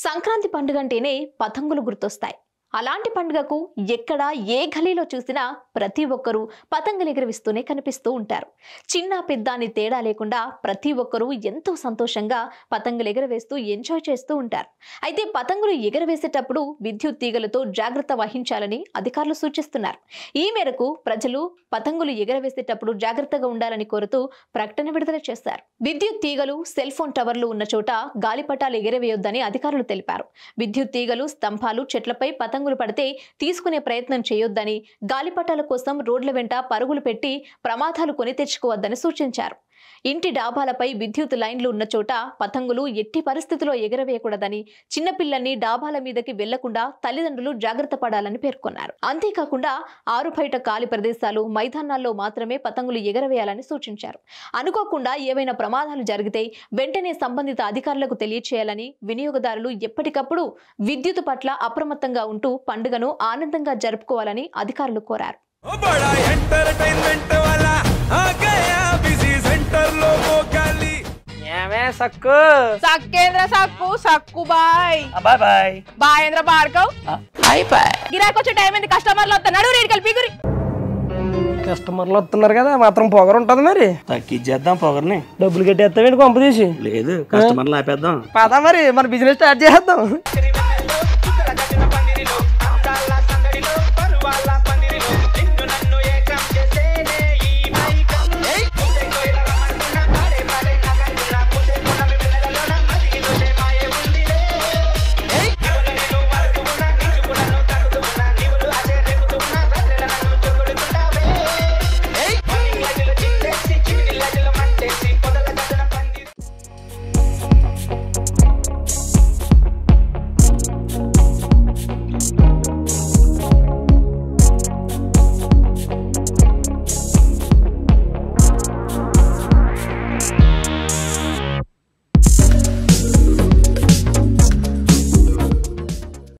సంక్రాంతి పండుగ అంటేనే పతంగులు గుర్తొస్తాయి. అలాంటి పండుగకు ఎక్కడ ఏ గలీలో చూసినా ప్రతి ఒక్కరూ పతంగులు ఎగరవేస్తూనే కనిపిస్తూ ఉంటారు. చిన్న పెద్ద అని తేడా లేకుండా ప్రతి ఒక్కరూ ఎంతో సంతోషంగా పతంగులు ఎగరవేస్తూ ఎంజాయ్ చేస్తూ ఉంటారు. అయితే పతంగులు ఎగరవేసేటప్పుడు విద్యుత్ తీగలతో జాగ్రత్త వహించాలని అధికారులు సూచిస్తున్నారు. ఈ మేరకు ప్రజలు పతంగులు ఎగరవేసేటప్పుడు జాగ్రత్తగా ఉండాలని కోరుతూ ప్రకటన విడుదల చేశారు. విద్యుత్ తీగలు, సెల్ ఫోన్ టవర్లు ఉన్న చోట గాలిపటాలు ఎగరవేయొద్దని అధికారులు తెలిపారు. విద్యుత్ తీగలు, స్తంభాలు, చెట్లపై పతంగులు పడితే తీసుకునే ప్రయత్నం చేయొద్దని, గాలిపటాల కోసం రోడ్ల వెంట పరుగులు పెట్టి ప్రమాదాలు కొని తెచ్చుకోవద్దని సూచించారు. ఇంటి డాబాలపై విద్యుత్ లైన్లు ఉన్న చోట పతంగులు ఎట్టి పరిస్థితిలో ఎగరవేయకూడదని, చిన్నపిల్లల్ని డాబాల మీదకి వెళ్లకుండా తల్లిదండ్రులు జాగ్రత్త పడాలని పేర్కొన్నారు. అంతేకాకుండా ఆరుబయట ఖాళీ ప్రదేశాలు, మైదానాల్లో మాత్రమే పతంగులు ఎగరవేయాలని సూచించారు. అనుకోకుండా ఏవైనా ప్రమాదాలు జరిగితే వెంటనే సంబంధిత అధికారులకు తెలియచేయాలని, వినియోగదారులు ఎప్పటికప్పుడు విద్యుత్ పట్ల అప్రమత్తంగా ఉంటూ పండుగను ఆనందంగా జరుపుకోవాలని అధికారులు కోరారు. సక్కు సక్కేంద్ర సక్కు సక్కు బాయ్ బాయ్ బాయ్ బాయేంద్ర భార్గవ్ బాయ్ బాయ్. గిరాకి వచ్చే టైం ఏంది? కస్టమర్లు వస్తున్నాడు, రేటు కలిపి గురి. కస్టమర్లు వస్తున్నారు కదా, మాత్రం పొగరు ఉంటది. మరి తగ్గించేద్దాం పొగర్ని. డబ్బులు కట్టేస్తామేంటి కొంప తీసి? లేదు, కస్టమర్లు ఆపేద్దాం. పదా మరి మన బిజినెస్ స్టార్ట్ చేద్దాం.